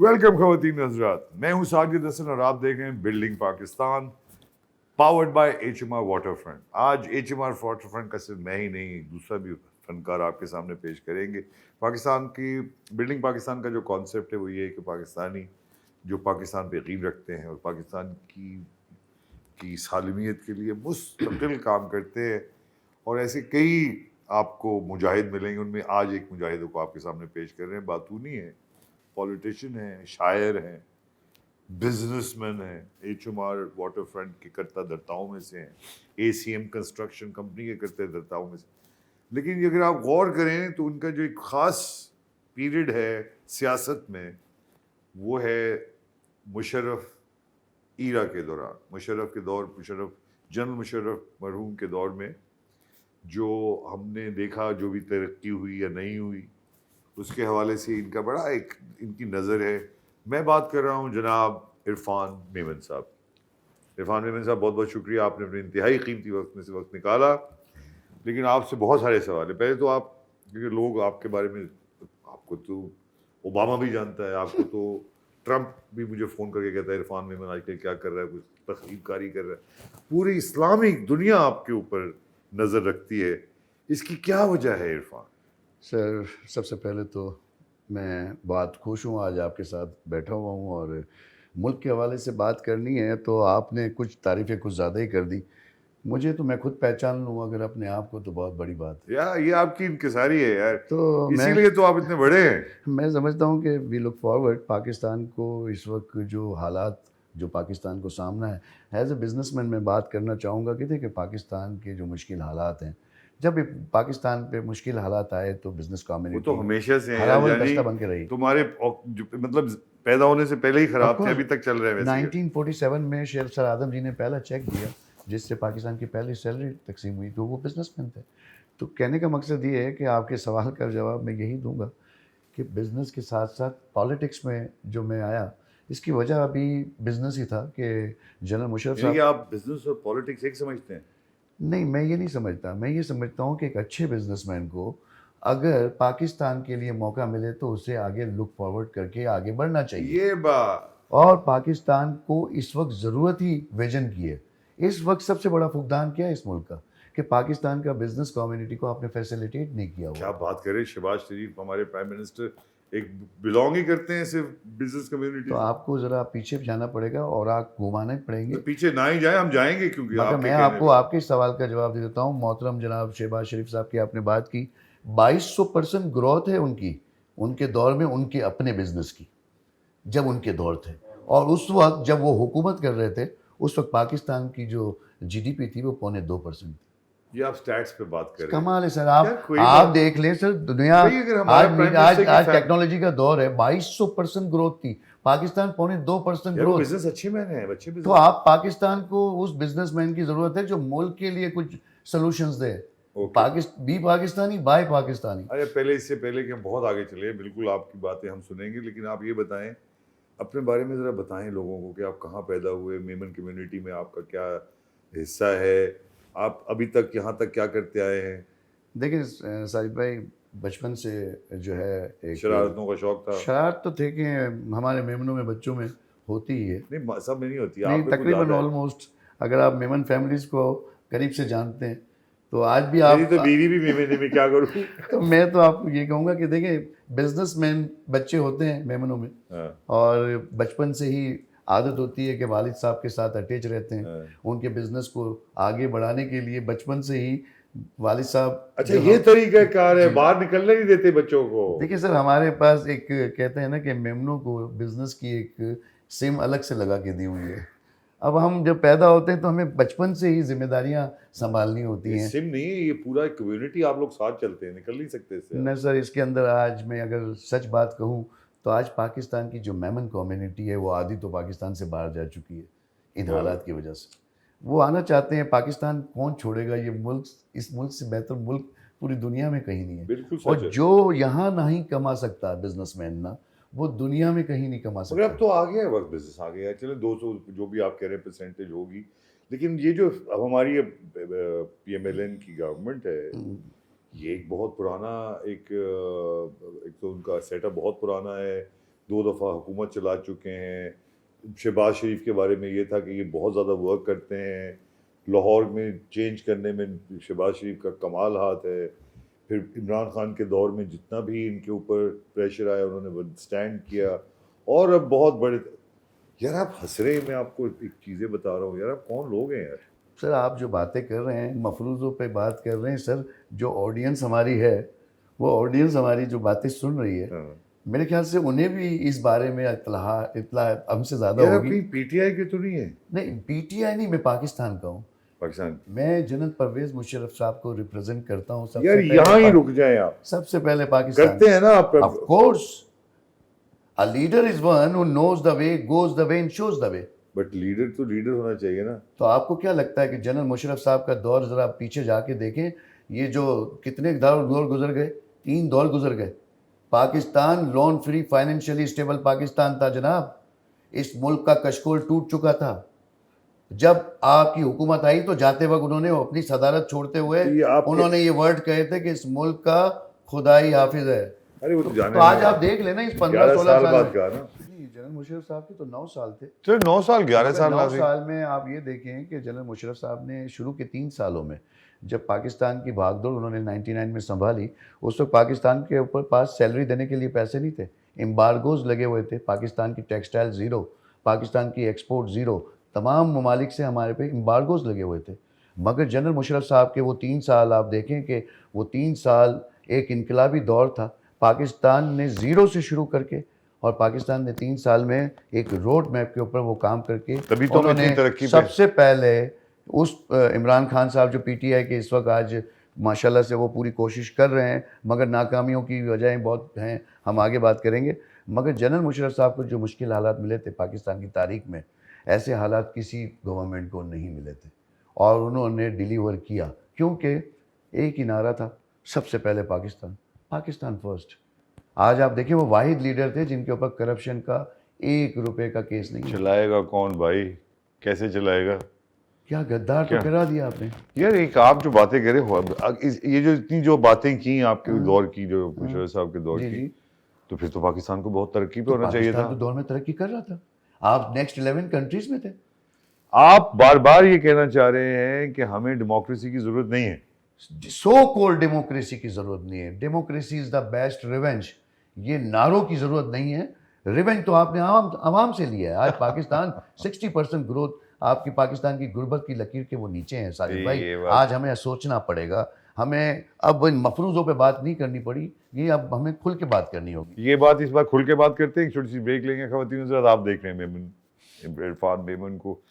Welcome खवातीन हजरात, मैं हूं साजिद हसन और आप देख रहे हैं building Pakistan powered by HMR waterfront. आज HMR वाटरफ्रंट का सिर्फ मैं ही नहीं, दूसरा भी फनकार आपके सामने पेश करेंगे। पाकिस्तान की बिल्डिंग पाकिस्तान का जो कॉन्सेप्ट है वो ये है कि पाकिस्तानी जो पाकिस्तान पे यकीन रखते हैं और पाकिस्तान की सालमियत के लिए मुस्तकिल काम करते हैं, और ऐसे कई आपको मुजाहिद मिलेंगे। उनमें आज एक मुजाहिद को आपके सामने पेश कर रहे हैं। बातूनी है, पॉलिटिशियन हैं, शायर हैं, बिजनेसमैन हैं, HMR वाटरफ्रंट के कर्ता धर्ताओं में से हैं, ACM कंस्ट्रक्शन कंपनी के कर्ता धर्ताओं में से। लेकिन अगर आप गौर करें तो उनका जो एक ख़ास पीरियड है सियासत में वो है मुशर्रफ ईरा के दौरान, मुशर्रफ के दौर, जनरल मुशर्रफ मरहूम के दौर में जो हमने देखा, जो भी तरक्की हुई या नहीं हुई, उसके हवाले से इनका बड़ा एक इनकी नज़र है। मैं बात कर रहा हूँ जनाब इरफान मेमन साहब। इरफान मेमन साहब, बहुत बहुत शुक्रिया, आपने अपने इंतहाई कीमती वक्त में से वक्त निकाला। लेकिन आपसे बहुत सारे सवाल है। पहले तो आप, क्योंकि लोग आपके बारे में, आपको तो ओबामा भी जानता है, आपको तो ट्रंप भी मुझे फ़ोन करके कहता है इरफान मेमन आजकल क्या कर रहा है, कुछ तखरीबकारी कर रहा है। पूरी इस्लामिक दुनिया आपके ऊपर नज़र रखती है, इसकी क्या वजह है इरफान? सर, सबसे पहले तो मैं बहुत खुश हूँ आज आपके साथ बैठा हुआ हूँ, और मुल्क के हवाले से बात करनी है तो आपने कुछ तारीफ़ें कुछ ज़्यादा ही कर दी। मुझे तो मैं खुद पहचान लूँ अगर अपने आप को, तो बहुत बड़ी बात है। ये आपकी इंकिसारी है यार, तो इसीलिए तो आप इतने बड़े हैं। मैं समझता हूँ कि वी लुक फॉरवर्ड पाकिस्तान को इस वक्त जो हालात जो पाकिस्तान को सामना है, एज ए बिजनेसमैन मैं बात करना चाहूँगा कि देखिए पाकिस्तान के जो मुश्किल हालात हैं, जब भी पाकिस्तान पे मुश्किल हालात आए तो बिज़नेस वो तो कम्युनिटी हमेशा से है यार हरावल जानी, दस्ता बन के रही। तुम्हारे मतलब पैदा होने से पहले ही ऑफ खराब थे, कोर्स अभी तक चल रहे हैं वैसे ही। 1947 में शेर सर आदम जी ने पहला चेक दिया जिससे पाकिस्तान की पहली सैलरी तकसीम हुई, तो वो बिजनेसमैन थे। तो कहने का मकसद ये है कि आपके सवाल का जवाब मैं यही दूंगा कि बिज़नेस के साथ साथ पॉलिटिक्स में जो मैं आया, इसकी वजह अभी बिज़नेस ही था कि जनरल मुशर्रफ यानी कि साहब। आप बिजनेस और पॉलिटिक्स एक समझते हैं? नहीं, मैं ये नहीं समझता। मैं ये समझता हूँ कि एक अच्छे बिजनेसमैन को अगर पाकिस्तान के लिए मौका मिले तो उसे आगे लुक फॉरवर्ड करके आगे बढ़ना चाहिए। ये बात और पाकिस्तान को इस वक्त ज़रूरत ही विजन की है। इस वक्त सबसे बड़ा फुकदान क्या है इस मुल्क का, कि पाकिस्तान का बिजनेस कम्युनिटी को आपने फैसिलिटेट नहीं किया क्या हुआ। बात करें, शहबाज शरीफ हमारे प्राइम मिनिस्टर एक बिलोंग ही करते हैं सिर्फ बिजनेस कम्युनिटी तो से। आपको ज़रा पीछे जाना पड़ेगा और आप घुमाने पड़ेंगे। तो पीछे ना ही जाए, हम जाएंगे क्योंकि मगर आपके मैं कहने आपको पे। आपके सवाल का जवाब दे देता हूँ। मोहतरम जनाब शहबाज शरीफ साहब की आपने बात की, 2200% ग्रोथ है उनकी, उनके दौर में, उनके अपने बिजनेस की, जब उनके दौर थे। और उस वक्त जब वो हुकूमत कर रहे थे, उस वक्त पाकिस्तान की जो जीडीपी थी वो 2.25% थी। ये आप स्टैट्स पे बात कर रहे हैं कमाल है सर। यार, आप कोई आप बात देख लें सर, दुनिया भाई, अगर हमारा प्राइम आज मिनिस्टर की आज टेक्नोलॉजी का दौर है। 2200% ग्रोथ थी, पाकिस्तान 2.25% यार वो ग्रोथ। बिजनेस अच्छे मैन है, अच्छे तो बिजनेस। आप पाकिस्तान को उस बिजनेसमैन की जरूरत है जो मुल्क के लिए कुछ सॉल्यूशंस दे। ओके। पाकिस्तानी बाय पाकिस्तानी। अरे पहले, इससे पहले कि हम बहुत आगे चले, बिल्कुल आपकी बातें हम सुनेंगे, लेकिन आप ये बताएं, अपने बारे में ज़रा बताएं लोगों को कि आप कहाँ पैदा हुए, मेमन कम्युनिटी में आपका क्या हिस्सा है, आप अभी तक यहाँ तक क्या करते आए हैं? देखिए साजिद भाई, बचपन से जो है एक शरारतों का शौक था? शरारत तो थे कि हमारे मेमनों में, बच्चों में होती ही है। नहीं, सब में नहीं होती, नहीं, आप में कुछ तकरीबन ज़्यादा है। ऑलमोस्ट, अगर आप मेमन फैमिलीज़ को करीब से जानते हैं तो आज भी मेरी आप तो बीवी भी मेमने में, क्या करूँ? तो मैं तो आपको ये कहूँगा कि देखिए, बिजनेसमैन बच्चे होते हैं मेमनों में, हाँ, और बचपन से ही आदत होती है कि वालिद साहब के साथ अटैच रहते हैं। हाँ। उनके बिजनेस को आगे बढ़ाने के लिए बचपन से ही वालिद साहब अच्छा, जो ये हम। तरीका कार है, जी, बाहर निकलने नहीं देते बच्चों को? देखिए सर, हमारे पास एक कहते हैं ना कि मेमनों को बिजनेस की एक सिम अलग से लगा के दी हुई है। अब हम जब पैदा होते हैं तो हमें बचपन से ही जिम्मेदारियां संभालनी होती ये हैं। सिम नहीं है, ये पूरा कम्युनिटी, आप लोग साथ चलते हैं, निकल नहीं सकते इससे आप। न सर, इसके अंदर आज मैं अगर सच बात कहूँ तो आज पाकिस्तान की जो मेमन कम्युनिटी है वो आधी तो पाकिस्तान से बाहर जा चुकी है इन हालात की वजह से। वो आना चाहते हैं, पाकिस्तान कौन छोड़ेगा ये मुल्क। इस मुल्क से बेहतर मुल्क पूरी दुनिया में कहीं नहीं है। बिल्कुल सच और है। जो यहाँ नहीं कमा सकता बिजनेसमैन ना, वो दुनिया में कहीं नहीं कमा मगर अब सकता। तो आ गया है वक्त, बिजनेस आ गया है, चले 200 जो भी आप कह रहे हैं परसेंटेज होगी, लेकिन ये जो अब हमारी PMLN की गवर्नमेंट है, ये एक बहुत पुराना एक तो उनका सेटअप बहुत पुराना है, 2 दफ़ा हुकूमत चला चुके हैं। शहबाज शरीफ के बारे में ये था कि ये बहुत ज़्यादा वर्क करते हैं, लाहौर में चेंज करने में शहबाज शरीफ का कमाल हाथ है। फिर इमरान खान के दौर में जितना भी इनके ऊपर प्रेशर आया उन्होंने स्टैंड किया, और अब बहुत बड़े। यार आप हंस रहे हैं, मैं आपको एक चीज़ें बता रहा हूँ यार, आप कौन लोग हैं यार? सर आप जो बातें कर रहे हैं मफरूज़ों पे बात कर रहे हैं सर, जो ऑडियंस हमारी है वो ऑडियंस हमारी जो बातें सुन रही है, हाँ। मेरे ख्याल से उन्हें भी इस बारे में इतला हमसे ज़्यादा यार आप होगी। कहीं पीटीआई के तो नहीं है? नहीं, पीटीआई नहीं, मैं पाकिस्तान का हूँ। पाकिस्तान। मैं जनरल परवेज़ मुशर्रफ साहब को रिप्रेजेंट करता हूँ। सबसे यार पहले यहाँ ही रुक जाएं आप, सबसे पहले पाकिस्तान। करते हैं ना आप। Of course, a leader is one who knows the way, goes the way and shows the way. But leader तो लीडर होना चाहिए ना। तो आपको क्या लगता है कि जनरल मुशर्रफ साहब का दौर ज़रा पीछे जाके देखें, ये जो कितने दौर गुजर गए, 3 दौर गुजर गए। Pakistan loan free financially stable Pakistan था जनाब। इस मुल्क का कशकोल टूट चुका था। जब आपकी हुकूमत आई तो जाते वक्त उन्होंने अपनी सदारत छोड़ते हुए तो ये आपके- उन्होंने ये वर्ड कहे थे कि इस मुल्क का खुदाई हाफिज है। अरे वो तो जाने तो आज दो। आप देख लेना इस 11 15-16 साल साल बाद में। कहा ना। नहीं, जनरल मुशर्रफ साहब के तो 9 साल थे। चलो 9 साल 11 साल 9 लाजी। साल में आप ये देखें कि जनरल मुशर्रफ साहब ने शुरू के 3 सालों में जब पाकिस्तान की भागदौड़ उन्होंने 99 में संभाली, उस वक्त पाकिस्तान के ऊपर पास सैलरी देने के लिए पैसे नहीं थे। एम्बार्गोज लगे हुए थे, पाकिस्तान की टेक्सटाइल ज़ीरो, पाकिस्तान की एक्सपोर्ट ज़ीरो, तमाम ममालिक से हमारे पे एम्बार्गोज लगे हुए थे। मगर जनरल मुशर्रफ साहब के वो 3 साल आप देखें कि वो 3 साल एक इनकलाबी दौर था। पाकिस्तान ने ज़ीरो से शुरू करके और पाकिस्तान ने 3 साल में एक रोड मैप के ऊपर वो काम करके तभी तो हम उन्होंने इतनी तरक्की पे- सबसे पहले उस इमरान खान साहब जो पीटीआई के इस वक्त आज माशाल्लाह से वो पूरी कोशिश कर रहे हैं, मगर नाकामियों की वजहें बहुत हैं, हम आगे बात करेंगे। मगर जनरल मुशर्रफ साहब को जो मुश्किल हालात मिले थे पाकिस्तान की तारीख में, ऐसे हालात किसी गवर्नमेंट को नहीं मिले थे और उन्होंने डिलीवर किया, क्योंकि एक ही नारा था, सबसे पहले पाकिस्तान, पाकिस्तान फर्स्ट। आज आप देखिए वो वाहिद लीडर थे जिनके ऊपर करप्शन का 1 रुपए का केस नहीं है। चलाएगा कौन भाई, कैसे चलाएगा? क्या गद्दार तो करा दिया आपने। यार एक आप जो बातें करे हो, ये जो इतनी जो बातें की आपके दौर की, जो मुशर्रफ साहब के दौर जी, की, जी। तो फिर तो पाकिस्तान को बहुत तरक्की पे होना चाहिए पाकिस्तान था। तो दौर में तरक्की कर रहा था। आप नेक्स्ट 11 कंट्रीज में थे। आप बार बार ये कहना चाह रहे हैं कि हमें डेमोक्रेसी की जरूरत नहीं है। सो कॉल्ड डेमोक्रेसी की जरूरत नहीं है। Democracy is the best revenge. ये नारों की जरूरत नहीं है। रिवेंज तो आपने आवाम से लिया है। आज पाकिस्तान 60% ग्रोथ, आपकी पाकिस्तान की गुर्बत की लकीर के वो नीचे हैं साजिद भाई। ये बात- आज हमें सोचना पड़ेगा। हमें अब इन मफरूज़ों पे बात नहीं करनी पड़ी, ये अब हमें खुल के बात करनी होगी। ये बात इस बार खुल के बात करते हैं, एक छोटी सी ब्रेक लेंगे ख़वातीन हज़रात। आप देख रहे हैं मेमन, इरफान मेमन को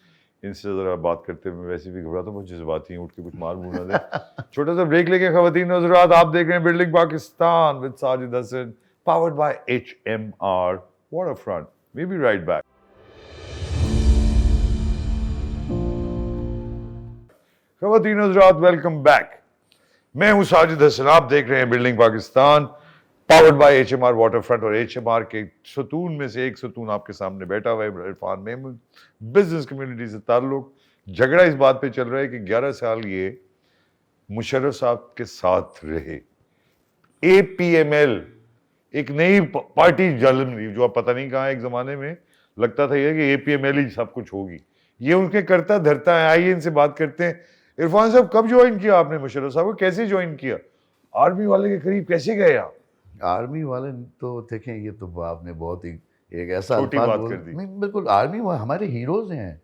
इनसे ज़रा बात करते हुए वैसे भी घबराता हूँ, बहुत जज्बाती हैं, उठ के कुछ मार मुँह ना दे। छोटा सा ब्रेक लेंगे ख़वातीन हज़रात। आप देख रहे हैं building Pakistan with Sajid Hasan, powered by HMR Waterfront. We'll be right back. ख़वातीन हज़रात, वेलकम बैक। मैं हूं साजिद हसन, आप देख रहे हैं building Pakistan, powered by HMR waterfront. और HMR के सतून में से एक सतून आपके सामने बैठा हुआ है, इरफान मेमन। बिजनेस कम्युनिटी से ताल्लुक, झगड़ा इस बात पे चल रहा है कि 11 साल ये मुशर्रफ साहब के साथ रहे। APML एक नई पार्टी जन्म ली, जो आप पता नहीं कहाँ, एक ज़माने में लगता था ये कि APML ही सब कुछ होगी। ये उनके करता धरता है। आइए इनसे बात करते हैं। इरफान साहब, कब ज्वाइन किया आपने मुशर्रफ साहब को, कैसे ज्वाइन किया? आर्मी वाले के करीब कैसे गए आप? आर्मी वाले तो देखें, ये तो आपने बहुत ही एक ऐसा छोटी अल्फाज बात बोल- कर दी। नहीं, बिल्कुल आर्मी हमारे हीरोज हैं,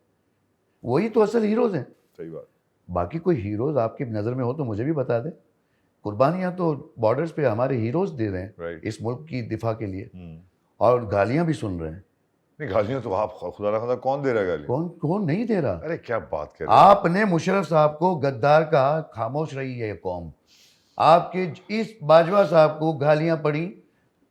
वही तो असल हीरोज हैं। सही बात। बाकी कोई हीरोज आपकी नज़र में हो तो मुझे भी बता दें। कुर्बानियां तो बॉर्डर्स पे हमारे हीरोज दे रहे हैं Right. इस मुल्क की दिफा के लिए, और गालियां भी सुन रहे हैं। नहीं, गालियां तो आप, खुदा ना खुदा, कौन दे रहा है गाली? कौन कौन नहीं दे रहा। अरे क्या बात कर रहे हैं? आपने मुशर्रफ साहब को गद्दार कहा, खामोश रही है ये कौम। आपके इस बाजवा साहब को गालियां पड़ी,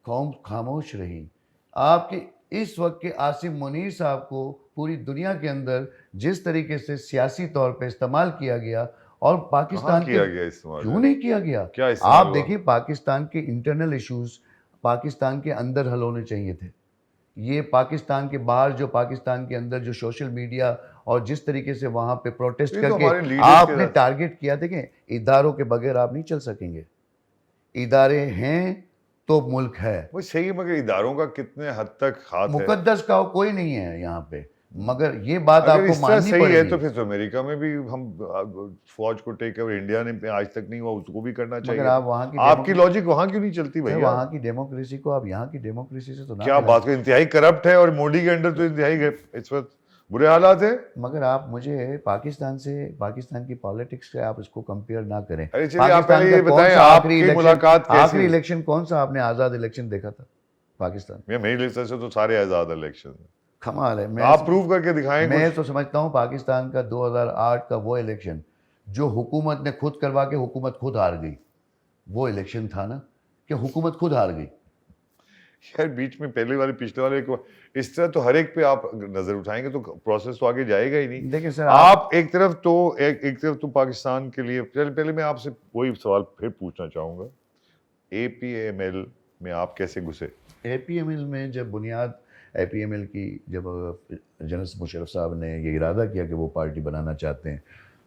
कौम खामोश रही। आपके इस वक्त के आसिम मुनीर साहब को पूरी दुनिया के अंदर जिस तरीके से सियासी तौर पे इस्तेमाल किया गया, और कहाँ पाकिस्तान किया के गया इस्तेमाल? क्यों नहीं किया गया? क्या इस्तेमाल आप हुआ? देखिए, पाकिस्तान के इंटरनल इश्यूज पाकिस्तान के अंदर हल होने चाहिए थे। ये पाकिस्तान के बाहर, जो पाकिस्तान के अंदर जो सोशल मीडिया और जिस तरीके से वहाँ पे प्रोटेस्ट ये तो हमारे करके leaders के आपने साथ- टारगेट किया, देखें इदारों के बगैर आप नहीं चल सकेंगे। इदारे हैं तो मुल्क है। वो सही है, मगर इदारों का कितने हद तक हाथ है? मुकद्दस का कोई नहीं है यहाँ पे, मगर ये बात अगर आपको इस तरह माननी सही है पड़ेगी। तो फिर तो अमेरिका में भी हम फौज को टेक ओवर, इंडिया ने आज तक नहीं हुआ, उसको भी करना चाहिए। मगर आप वहाँ की आपकी लॉजिक वहां क्यों नहीं चलती सर, भैया? वहाँ की डेमोक्रेसी को आप यहाँ की डेमोक्रेसी से तो ना क्या मिला। बात कर, इंतहाई करप्ट है, और मोदी के अंडर तो इंतहाई इस वक्त बुरे हालात है। मगर आप मुझे पाकिस्तान की पॉलिटिक्स से आप इसको कंपेयर ना करें। अरे चलिए, आप पाकिस्तान पहले का ये कौन बताएं सा आपकी मुलाकात कैसी आखिरी हुई? इलेक्शन कौन सा आपने आज़ाद इलेक्शन देखा था पाकिस्तान? मेरी लिस्ट से तो सारे आजाद इलेक्शन। कमाल है। आप प्रूव करके दिखाएं मैं कुछ। तो समझता हूँ पाकिस्तान का 2008 का वो इलेक्शन जो हुकूमत ने खुद करवा के हुकूमत खुद हार गई, वो इलेक्शन था ना, कि हुकूमत खुद हार गई। यार बीच में पहले वाले पिछले वाले को इस तरह तो हर एक पे आप नजर उठाएंगे तो प्रोसेस तो आगे जाएगा ही नहीं। देखिए सर, आप एक तरफ तो पाकिस्तान के लिए, पहले मैं आपसे वही सवाल फिर पूछना चाहूंगा, एपीएमएल में आप कैसे घुसे? एपीएमएल में जब बुनियाद एपीएमएल की जब जनरल मुशर्रफ साहब ने ये इरादा किया कि वो पार्टी बनाना चाहते हैं,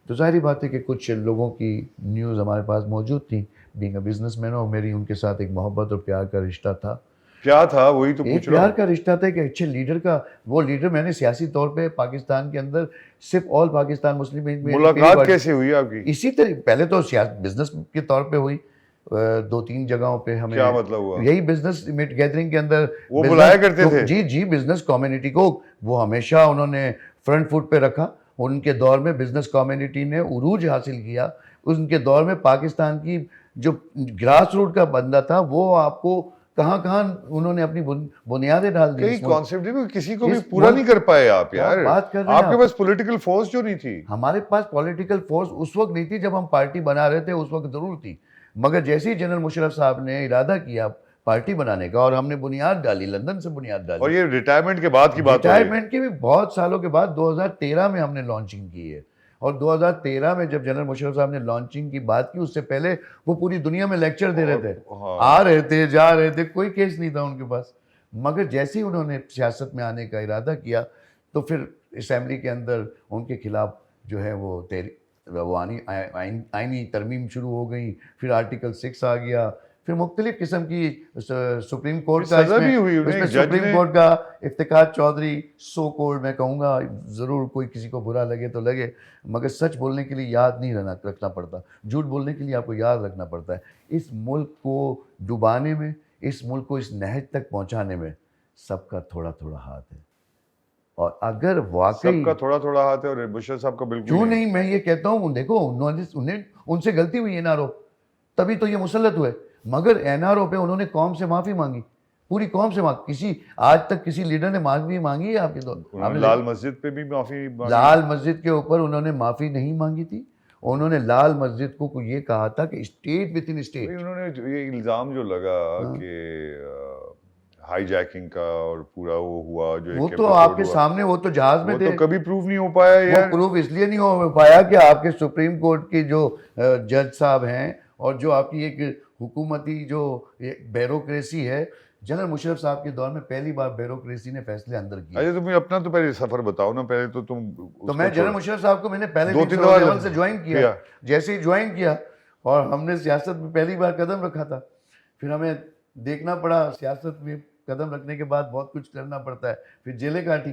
तो जाहिर बात है कि कुछ लोगों की न्यूज़ हमारे पास मौजूद थी। बीइंग अ बिजनेसमैन, और मेरी उनके साथ एक मोहब्बत और प्यार का रिश्ता था। क्या था, वही तो एक पूछ रहा प्यार हूँ। का रिश्ता था कि अच्छे लीडर का, वो लीडर मैंने सियासी तौर पे पाकिस्तान के अंदर सिर्फ ऑल पाकिस्तान मुस्लिम लीग में मुलाकात कैसे हुई आपकी? इसी तरह पहले तो बिजनेस के तौर पे हुई, 2-3 जगहों पे हमें। क्या मतलब हुआ? यही बिजनेस मीट गैदरिंग के अंदर वो बुलाया करते थे? जी बिजनेस कम्युनिटी को वो हमेशा उन्होंने फ्रंट फुट पे रखा। उनके दौर में बिजनेस कम्युनिटी ने उरूज हासिल किया। उनके दौर में पाकिस्तान की जो ग्रास रूट का बंदा था, वो आपको कहाँ कहाँ उन्होंने अपनी बुनियादें डाल दी। कई कॉन्सेप्ट नहीं, किसी को भी इस पूरा नहीं कर पाए आप क्या यार। बात कर रहे हैं आपके आप? पास पॉलिटिकल फोर्स जो नहीं थी। हमारे पास पॉलिटिकल फोर्स उस वक्त नहीं थी जब हम पार्टी बना रहे थे, उस वक्त जरूर थी। मगर जैसे ही जनरल मुशर्रफ साहब ने इरादा किया पार्टी बनाने का, और हमने बुनियाद डाली, लंदन से बुनियाद डाली। और ये रिटायरमेंट के बाद की बात हो रही है। रिटायरमेंट के भी बहुत सालों के बाद 2013 में हमने लॉन्चिंग की है। और 2013 में जब जनरल मुशर्रफ साहब ने लॉन्चिंग की बात की, उससे पहले वो पूरी दुनिया में लेक्चर दे रहे थे। हाँ। आ रहे थे, जा रहे थे, कोई केस नहीं था उनके पास। मगर जैसे ही उन्होंने सियासत में आने का इरादा किया, तो फिर असेंबली के अंदर उनके खिलाफ जो है वो आईनी तरमीम शुरू हो गई। फिर आर्टिकल 6 आ गया, फिर मुख्तलिफ किस्म की सुप्रीम कोर्ट का सजा भी हुई उन्हें, इसमें जज सुप्रीम ने। कोर्ट का इफ्तिखार चौधरी, सो कोर्ट मैं कहूँगा, ज़रूर कोई किसी को बुरा लगे तो लगे, मगर सच बोलने के लिए याद नहीं रखना पड़ता, झूठ बोलने के लिए आपको याद रखना पड़ता है। इस मुल्क को डुबाने में, इस मुल्क को इस नहज तक पहुँचाने में सबका थोड़ा थोड़ा हाथ है। और अगर वाकई सबका थोड़ा थोड़ा हाथ है, और मुशर्रफ साहब का बिल्कुल क्यों नहीं, मैं ये कहता हूँ, देखो उन्हें उनसे गलती हुई एनआरओ, तभी तो ये मुसल्लत हुए। मगर एनआरओ पे उन्होंने कौम से माफ़ी मांगी, पूरी कौम से किसी आज तक किसी लीडर ने माफ़ी मांगी है आपके? तो उन्होंने लाल मस्जिद पे भी माफी मांगी। लाल मस्जिद के ऊपर उन्होंने माफ़ी नहीं मांगी थी। उन्होंने लाल मस्जिद को ये कहा था कि स्टेट विद इन स्टेट। उन्होंने ये इल्जाम जो लगा कि हाईजैकिंग का और पूरा वो हुआ जो वो एक तो episode आपके हुआ, सामने, वो तो जहाज में वो थे। तो कभी प्रूव नहीं हो पाया वो यार। प्रूफ इसलिए नहीं हो पाया कि आपके सुप्रीम कोर्ट की जो जज साहब हैं, और जो आपकी एक हुकूमती जो ब्यूरोक्रेसी है, जनरल मुशर्रफ साहब के दौर में पहली बार ब्यूरोक्रेसी ने फैसले अंदर किए। अच्छा, तुम्हें अपना तो पहले सफर बताओ ना, पहले तो तुम तो मैं जनरल मुशर्रफ साहब को मैंने पहले 2-3 दिन दफा लेवल से ज्वाइन किया। किया। जैसे ही ज्वाइन किया और हमने सियासत में पहली बार कदम रखा था, फिर हमें देखना पड़ा सियासत में कदम रखने के बाद बहुत कुछ करना पड़ता है। फिर जेलें काटी,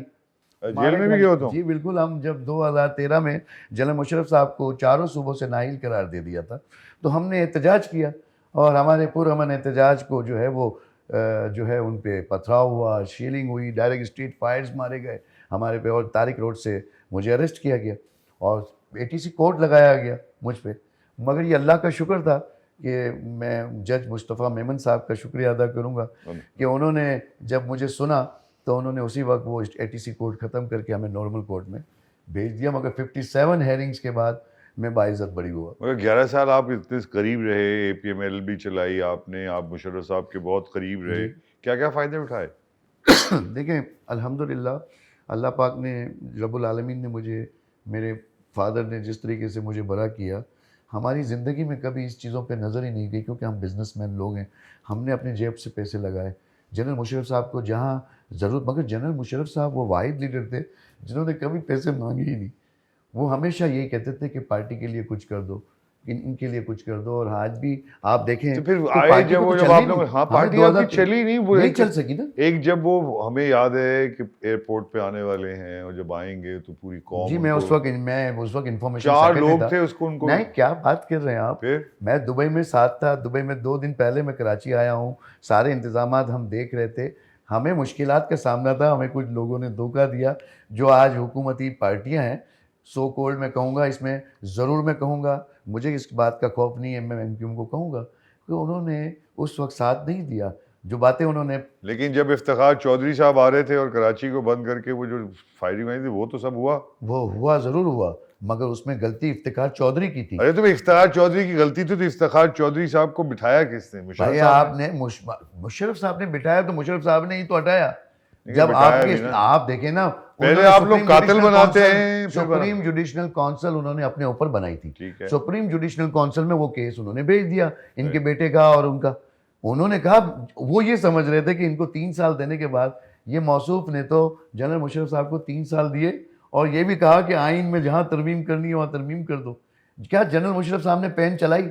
जेल में भी गए हो तुम? जी बिल्कुल। हम जब 2013 में जनरल मुशर्रफ साहब को चारों सूबों से नाअहल करार दे दिया था, तो हमने एहतजाज किया, और हमारे पुरअमन एहतजाज को जो है वो जो है उन पे पथराव हुआ, शीलिंग हुई, डायरेक्ट स्ट्रीट फायर्स मारे गए हमारे पे, और तारिक रोड से मुझे अरेस्ट किया गया और एटीसी कोर्ट लगाया गया मुझ पे। मगर ये अल्लाह का शुक्र था कि मैं जज मुस्तफ़ा मेमन साहब का शुक्रिया अदा करूँगा कि उन्होंने जब मुझे सुना तो उन्होंने उसी वक्त वो एटीसी कोर्ट ख़त्म करके हमें नॉर्मल कोर्ट में भेज दिया। मगर 57 हेयरिंग्स के बाद मैं बाइज़्ज़त बरी हुआ। मगर 11 साल आप इतने करीब रहे, एपीएमएल भी चलाई आपने, आप मुशर्रफ साहब के बहुत करीब रहे, क्या क्या फ़ायदे उठाए? देखें, अल्हम्दुलिल्लाह, अल्लाह पाक ने, रब्बुल आलमीन ने मुझे, मेरे फादर ने जिस तरीके से मुझे बड़ा किया, हमारी ज़िंदगी में कभी इस चीज़ों पे नज़र ही नहीं गई, क्योंकि हम बिजनेसमैन लोग हैं। हमने अपनी जेब से पैसे लगाए जनरल मुशर्रफ साहब को जहाँ ज़रूरत। मगर जनरल मुशर्रफ साहब वो वाहिद लीडर थे जिन्होंने कभी पैसे मांगे ही नहीं। वो हमेशा यही कहते थे कि पार्टी के लिए कुछ कर दो, इनके लिए कुछ कर दो। और आज भी आप देखें तो फिर तो आए पार्टी जब को वो तो जब चलनी आप लोग नहीं। हाँ हमें पार्टी 2000 आपकी चली नहीं वो नहीं एक- चल सकी ना। एक जब वो हमें याद है कि एयरपोर्ट पे आने वाले हैं और जब आएंगे तो पूरी कौम जी मैं उस उनको- वक्त इन्फॉर्मेशन 4 लोग थे उसको उनको नहीं क्या बात कर रहे हैं आप। फिर मैं दुबई में साथ था, दुबई में 2 दिन पहले मैं कराची आया हूँ, सारे इंतजामात हम देख रहे थे। हमें मुश्किलात का सामना था, हमें कुछ लोगों ने धोखा दिया जो आज हुकूमती पार्टियां हैं, सो कॉल्ड मैं कहूँगा, इसमें ज़रूर मैं कहूँगा, मुझे इस बात का खौफ नहीं है, मैं एमक्यूएम को कहूँगा कि उन्होंने उस वक्त साथ नहीं दिया। जो बातें उन्होंने लेकिन जब इफ्तिखार चौधरी साहब आ रहे थे और कराची को बंद करके वो जो फायरिंग हुई थी वो तो सब हुआ। वो हुआ ज़रूर हुआ, मगर उसमें गलती इफ्तिखार चौधरी की थी। अरे तो इफ्तिखार चौधरी की गलती थी तो इफ्तिखार चौधरी साहब को बिठाया किसने? मुशर्रफ भाई साहब ने? आपने मुशर्रफ साहब ने बिठाया तो मुशर्रफ साहब ने ही तो हटाया। नहीं, जब बिठाया आपके भी ना। आप देखें ना, पहले उन्होंने आप लोग सुप्रीम कातिल जुडिशनल बनाते काउंसिल- हैं, फिर बना- सुप्रीम जुडिशनल काउंसिल उन्होंने अपने ऊपर बनाई थी। ठीक है। सुप्रीम जुडिशनल काउंसिल में वो केस उन्होंने भेज दिया इनके बेटे का और उनका। उन्होंने कहा, वो ये समझ रहे थे कि इनको 3 साल देने के बाद, ये मौसूफ ने तो जनरल मुशर्रफ साहब को 3 साल दिए और ये भी कहा कि आइन में जहाँ तरमीम करनी है वहाँ तरमीम कर दो। क्या जनरल मुशर्रफ साहब ने पेन चलाई?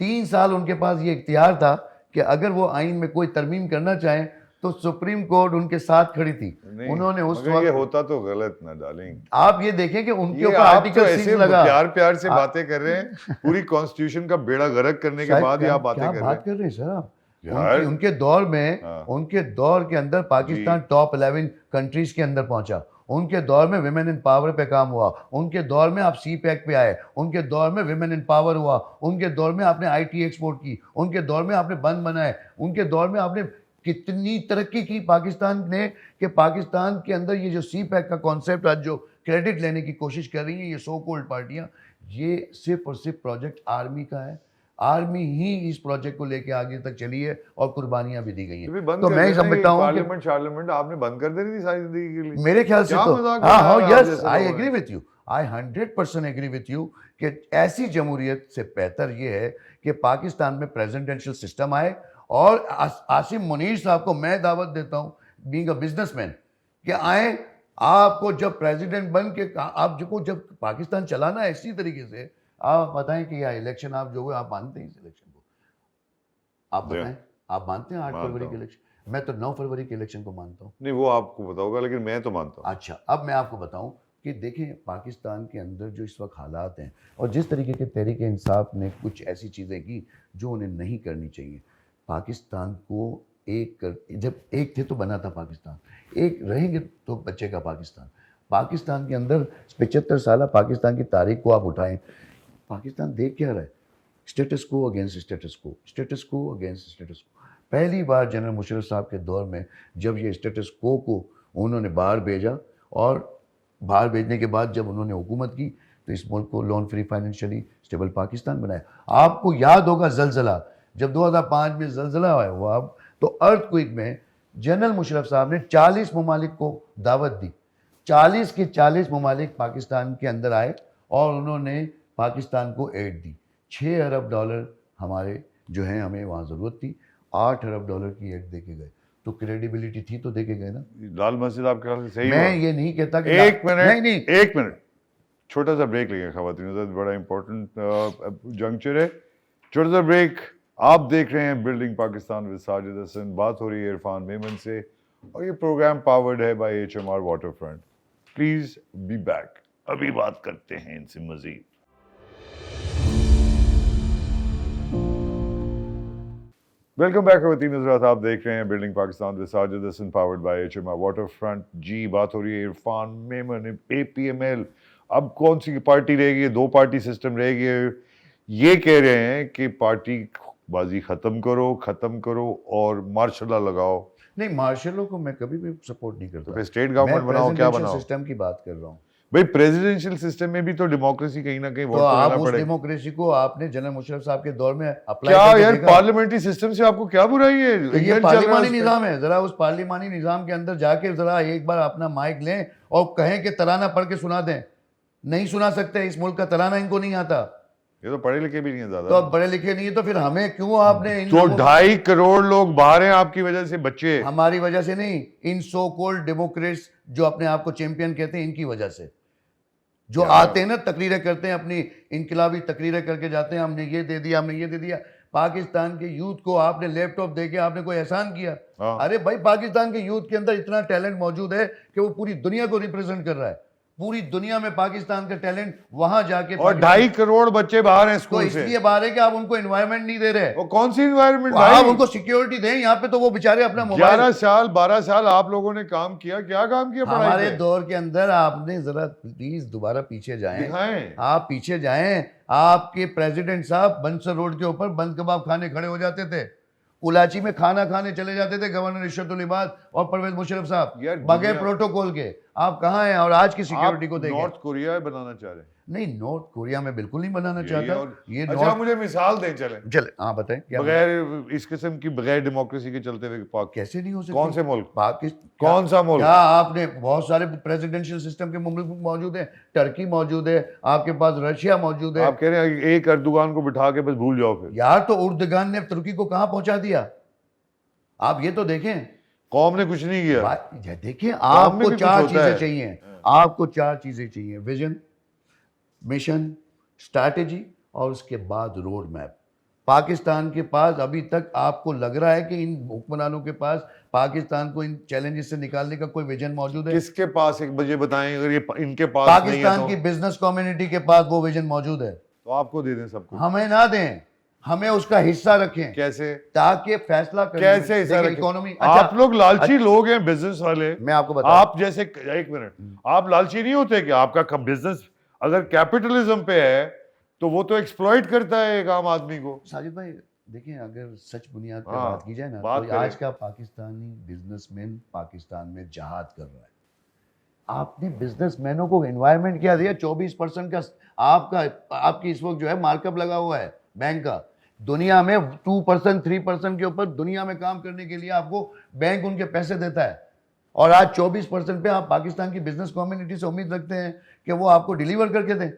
3 साल उनके पास ये इख्तियार था कि अगर वो आइन में कोई तरमीम करना चाहें तो सुप्रीम कोर्ट उनके साथ खड़ी थी। नहीं, उन्होंने उस मगर ये वक्त, होता तो गलत ना डालेंगे। आप ये देखें कि उनके ये ऊपर आप तो आर्टिकल 6 ऐसे लगा। प्यार प्यार से बातें कर रहे हैं, पूरी कॉन्स्टिट्यूशन का बेड़ा गर्क करने के शायद बाद ही क्या- आप बातें क्या कर बात रहे कर रहे हैं सर आप? यार। उनके दौर में, हाँ। उनके दौर के अंदर पाकिस्तान टॉप 11 कंट्रीज के अंदर पहुंचा। उनके दौर में विमेन इन पावर पे काम हुआ। उनके दौर में आप सी पैक पे आए। उनके दौर में विमेन इन पावर हुआ। उनके दौर में आपने आईटी एक्सपोर्ट की। उनके दौर में आपने बंद बनाए। उनके दौर में आपने कितनी तरक्की की पाकिस्तान ने, कि पाकिस्तान के अंदर ये जो सी पैक का कॉन्सेप्ट आज जो क्रेडिट लेने की कोशिश कर रही हैं ये सो कॉल्ड पार्टियां, ये सिर्फ और सिर्फ प्रोजेक्ट आर्मी का है। आर्मी ही इस प्रोजेक्ट को लेके आगे तक चली है और कुर्बानियां भी दी गई हैं। हैं। बंद तो कर मैं ही देना, ये समझता हूँ कि पार्लियामेंट आपने बंद कर देनी थी सारी जिंदगी के लिए। मेरे ख्याल से क्या तो मजाक हाँ बना हाँ रहे हैं आप यस जैसे आई लोग एग्री हैं? With you, I 100% agree with you कि ऐसी जमहूरियत से बेहतर ये है कि पाकिस्तान में प्रेसिडेंशियल सिस्टम आए। और आसिम मुनीर साहब को मैं दावत देता हूँ, बीइंग अ बिजनेसमैन, कि आए, आपको जब प्रेसिडेंट बन के आप जो जब पाकिस्तान चलाना है इसी तरीके से, आप बताएं कि यह इलेक्शन आप जो है आप मानते हैं इस इलेक्शन को? आप बताएं, आप मानते हैं 8 मानता फरवरी के हूं। इलेक्शन? मैं तो 9 फरवरी के इलेक्शन को मानता हूँ। नहीं वो आपको पता होगा लेकिन मैं तो मानता हूँ। अच्छा, अब मैं आपको बताऊं कि देखें पाकिस्तान के अंदर जो इस वक्त हालात हैं और जिस तरीके के तहरीक इंसाफ ने कुछ ऐसी चीज़ें की जो उन्हें नहीं करनी चाहिए। पाकिस्तान को एक जब एक थे तो बना था पाकिस्तान, एक रहेंगे तो बचेगा पाकिस्तान। पाकिस्तान के अंदर 75 साल पाकिस्तान की तारीख को आप उठाएं, पाकिस्तान देख क्या रहा है? स्टेटस को अगेंस्ट स्टेटस को, स्टेटस को अगेंस्ट स्टेटस को। पहली बार जनरल मुशर्रफ साहब के दौर में जब ये स्टेटस को उन्होंने बाहर भेजा और बाहर भेजने के बाद जब उन्होंने हुकूमत की तो इस मुल्क को loan free financially stable Pakistan बनाया। आपको याद होगा जलजला, जब 2005 में जलजला हुआ तो अर्थक्वेक में जनरल मुशर्रफ साहब ने 40 ममालिक को दावत दी। 40 के 40 ममालिक पाकिस्तान के अंदर आए और उन्होंने पाकिस्तान को एड दी। 6 अरब डॉलर हमारे जो हैं हमें वहाँ ज़रूरत थी, 8 अरब डॉलर की एड दे के गए। तो क्रेडिबिलिटी थी तो दे के गए ना। लाल मस्जिद आपके ख्याल से सही मैं हुआ? ये नहीं कहता कि एक मिनट, नहीं एक मिनट, छोटा सा ब्रेक लेंगे खवातीन, बड़ा इंपॉर्टेंट जंक्चर है। छोटा सा ब्रेक। आप देख रहे हैं बिल्डिंग पाकिस्तान विद साजिद हसन, बात हो रही है इरफान मेमन से और ये प्रोग्राम पावर्ड है by HMR waterfront. Please be back, अभी बात करते हैं इनसे मजीद। वेलकम बैक खवातीन हज़रात, आप देख रहे हैं building Pakistan with Sajid Hasan powered by HMR waterfront. जी बात हो रही है इरफान मेमन, APML। अब कौन सी पार्टी रहेगी? 2 पार्टी सिस्टम रहेगी। ये कह रहे हैं कि पार्टी बाजी खत्म करो और मार्शल लॉ लगाओ। नहीं, मार्शलों को मैं कभी भी सपोर्ट नहीं करता। तो फिर स्टेट गवर्नमेंट मैं बनाओ, क्या presidential बनाओ? सिस्टम की बात कर रहा हूँ। भाई प्रेसिडेंशियल सिस्टम में भी तो डेमोक्रेसी कहीं ना कहीं तो वोट तो आप लेना उस पड़ेगा। डेमोक्रेसी को आपने जनरल मुशर्रफ साहब के दौर में अप्लाई क्या करके यार, देखा? पार्लियामेंट्री सिस्टम से आपको क्या बुराई है? तो ये इंग्लैंड चल रहा है पार्लिमानी उस पे। निज़ाम है। जरा उस पार्लिमानी निज़ाम के अंदर जाके जरा एक बार अपना माइक लें और कहें कि तराना पढ़ के सुना दें। नहीं सुना सकते, इस मुल्क का तराना इनको नहीं आता। ये तो पढ़े लिखे भी नहीं है तो ज्यादा। अब बड़े लिखे नहीं है तो फिर हमें क्यों आपने इन तो लोगों- 2.5 करोड़ लोग बाहर हैं आपकी वजह से, बच्चे। हमारी वजह से नहीं, इन सो कॉल्ड डेमोक्रेट्स जो अपने आप को चैंपियन कहते हैं इनकी वजह से। जो आते हैं ना तकरीरें करते हैं, अपनी इनकलाबी तकरीरें करके जाते हैं, हमने ये दे दिया, हमने ये दे दिया। पाकिस्तान के यूथ को आपने लैपटॉप दे के आपने कोई एहसान किया? हाँ। अरे भाई, पाकिस्तान के यूथ के अंदर इतना टैलेंट मौजूद है कि वो पूरी दुनिया को रिप्रेजेंट कर रहा है। पूरी दुनिया में पाकिस्तान का टैलेंट वहां जाके, और 2.5 करोड़ बच्चे बाहर हैं तो स्कूल से। इसलिए बाहर है कि आप उनको एनवायरनमेंट नहीं दे रहे। वो कौन सी एनवायरनमेंट आप भाई? उनको सिक्योरिटी दें यहाँ पे, तो वो बेचारे अपना 11 मोबाइल। साल 12 साल आप लोगों ने काम किया, क्या काम किया पढ़ाई हमारे पे? दौर के अंदर आपने जरा प्लीज दोबारा पीछे जाएं, दिखाएं। आप पीछे जाएं। आपके प्रेसिडेंट साहब बंसर रोड के ऊपर बंद कबाब खाने खड़े हो जाते थे, उलाची में खाना खाने चले जाते थे गवर्नर इरशादुल इबाद और परवेज मुशर्रफ साहब, यार, बगैर दुनिया- प्रोटोकॉल के। आप कहाँ हैं? और आज की सिक्योरिटी को आप देखें। नॉर्थ कोरिया बनाना चाह रहे हैं? नहीं, नॉर्थ कोरिया में बिल्कुल नहीं बनाना ये चाहता और- ये अच्छा, नॉर्थ। मुझे मिसाल दें चले। चले, हाँ बताएं क्या? बगैर इस किस्म की बगैर डेमोक्रेसी के चलते हुए पाक कैसे नहीं हो सकती? कौन से मुल्क? पाकिस्तान। कौन सा मुल्क? क्या आपने बहुत सारे प्रेसिडेंशियल सिस्टम के मुल्क मौजूद हैं। टर्की मौजूद है, आपके पास रशिया मौजूद है। आप कह रहे हैं एक अर्दुगान को बिठा के बस भूल जाओ फिर? यार, तो उर्दगान ने तुर्की को कहां पहुंचा दिया? आप ये तो देखें। कौम ने कुछ नहीं किया। ये देखें, में आपको भी कुछ 4 होता चीजें है। चाहिए। आपको 4 चीजें चाहिए: विजन, मिशन, स्ट्रैटेजी और उसके बाद रोड मैप। पाकिस्तान के पास अभी तक आपको लग रहा है कि इन हुक्मरानों के पास पाकिस्तान को इन चैलेंजेस से निकालने का कोई विजन मौजूद है? किसके पास? एक बजे बताएं, अगर ये इनके पास नहीं है पाकिस्तान की तो बिजनेस कम्युनिटी के पास वो विजन मौजूद है। तो आपको दे दें सबको। हमें ना दें, हमें उसका हिस्सा रखें, कैसे? ताकि फैसला करने कैसे हिस्सा रखें? इकोनॉमी। आप लोग लालची लोग हैं, बिजनेस वाले। मैं आपको बता, आप जैसे, एक मिनट, आप लालची नहीं होते कि आपका बिजनेस अगर कैपिटलिज्म पे है तो वो तो एक्सप्लॉइट करता है एक आम आदमी को। साजिद भाई देखें, अगर सच बुनियाद पर हाँ, बात की जाए ना, बात तो करें। आज का पाकिस्तानी बिजनेसमैन पाकिस्तान में जहाद कर रहा है। आपने बिजनेसमैनों को एनवायरनमेंट क्या दिया? 24% का आपकी इस वक्त जो है मार्कअप लगा हुआ है बैंक का। दुनिया में 2% 3% के ऊपर दुनिया में काम करने के लिए आपको बैंक उनके पैसे देता है, और आज 24% पे आप पाकिस्तान की बिजनेस कम्युनिटी से उम्मीद रखते हैं कि वो आपको डिलीवर करके दें।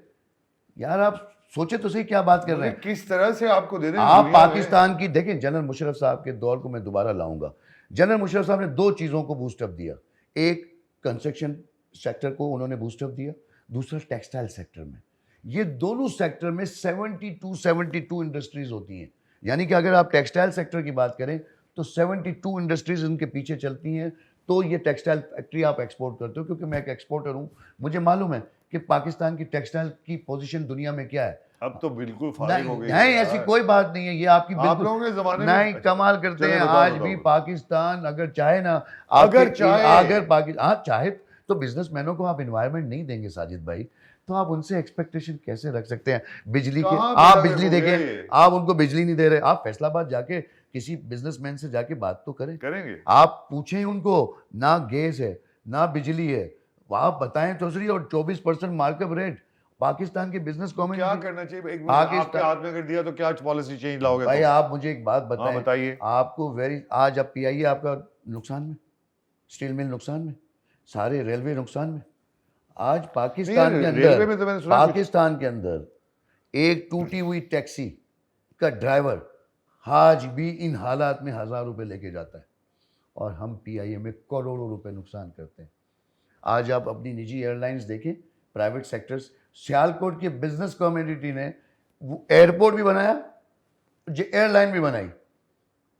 यार, आप सोचे तो सही क्या बात कर रहे हैं। किस तरह से आपको दे दें आप दुनिया में? पाकिस्तान की देखें, जनरल मुशर्रफ साहब के दौर को मैं दोबारा लाऊंगा। जनरल मुशर्रफ साहब ने 2 चीज़ों को बूस्टअप दिया। एक, कंस्ट्रक्शन सेक्टर को उन्होंने बूस्टअप दिया, दूसरा टेक्सटाइल सेक्टर में। ये दोनों सेक्टर में 72 इंडस्ट्रीज होती हैं। यानी कि अगर आप टेक्सटाइल सेक्टर की बात करें तो 72 इंडस्ट्रीज इनके पीछे चलती हैं। तो ये टेक्सटाइल फैक्ट्री आप एक्सपोर्ट करते हो, क्योंकि मैं एक एक्सपोर्टर हूँ, मुझे मालूम है कि पाकिस्तान की टेक्सटाइल की पोजीशन दुनिया में क्या है। अब तो बिल्कुल फारिग हो गई। नहीं, ऐसी कोई बात नहीं है, ये आपकी आप बिल्कुल लोगों के जमाने में नहीं, कमाल करते चलो हैं। बताओ, आज बताओ। भी पाकिस्तान अगर चाहे ना, अगर पाकिस्तान हाँ चाहे तो बिजनेसमैनों को आप एनवायरनमेंट नहीं देंगे साजिद भाई, तो आप उनसे एक्सपेक्टेशन कैसे रख सकते हैं? बिजली के कहाँ आप बिजली बिजली हो देखें, गए? आप उनको बिजली नहीं दे रहे। आप फैसलाबाद जाके किसी बिजनेसमैन से जाके बात तो करें, करेंगे। आप पूछें उनको, ना गैस है ना बिजली है, आप बताएं तो सही। और 24% मार्कअप रेट पाकिस्तान की बिजनेस क्या कम्युनिटी। करना चाहिए? एक मिनट, पाकिस्तान- आपके हाथ में कर दिया तो क्या पॉलिसी चेंज लाओगे? भाई तो? आप मुझे एक बात बताएं, बताइए। आपको आज आप पीआईए आपका नुकसान में, स्टील मिल नुकसान में, सारे रेलवे नुकसान में। आज पाकिस्तान नहीं, के रेलवे में तो मैंने अंदर सुना कुछ- पाकिस्तान के अंदर एक टूटी हुई टैक्सी का ड्राइवर आज भी इन हालात में 1000 रुपये लेके जाता है, और हम पीआईए में करोड़ों रुपए नुकसान करते हैं। आज आप अपनी निजी एयरलाइंस देखें, प्राइवेट सेक्टर्स, सियालकोट की बिजनेस कम्युनिटी ने एयरपोर्ट भी बनाया, एयरलाइन भी बनाई।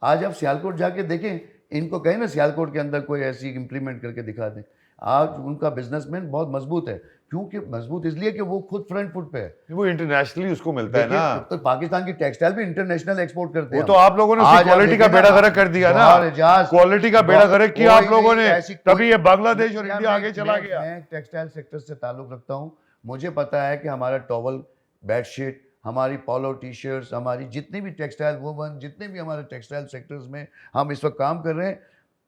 आज आप सियालकोट जाके देखें, इनको कहें ना सियालकोट के अंदर कोई ऐसी इंप्लीमेंट करके दिखा दें। आज उनका बिजनेसमैन बहुत मजबूत है, क्योंकि मजबूत इसलिए कि वो खुद फ्रंट फुट पे है। वो इंटरनेशनली उसको मिलता है देखिए, ना। तो पाकिस्तान की टेक्सटाइल भी इंटरनेशनल एक्सपोर्ट करते हैं। वो तो आप लोगों ने आज आप क्वालिटी का देखिए बेड़ा ना, गर्क कर दिया ना। बहर एजाज, क्वालिटी का बेड़ा गर्क किया आप कोई लोगों नहीं, ने, ऐसी कोई- तभी ये बांग्लादेश और यार, इंडिया आगे चला मैं- गया। मैं टेक्सटाइल सेक्टर से ताल्लुक रखता हूँ, मुझे पता है कि हमारा टॉवल, बेडशीट, हमारी पोलो टी शर्ट्स, हमारी जितनी भी टेक्सटाइल वूवन, जितने भी हमारे टेक्सटाइल सेक्टर्स में हम इस वक्त काम कर रहे हैं,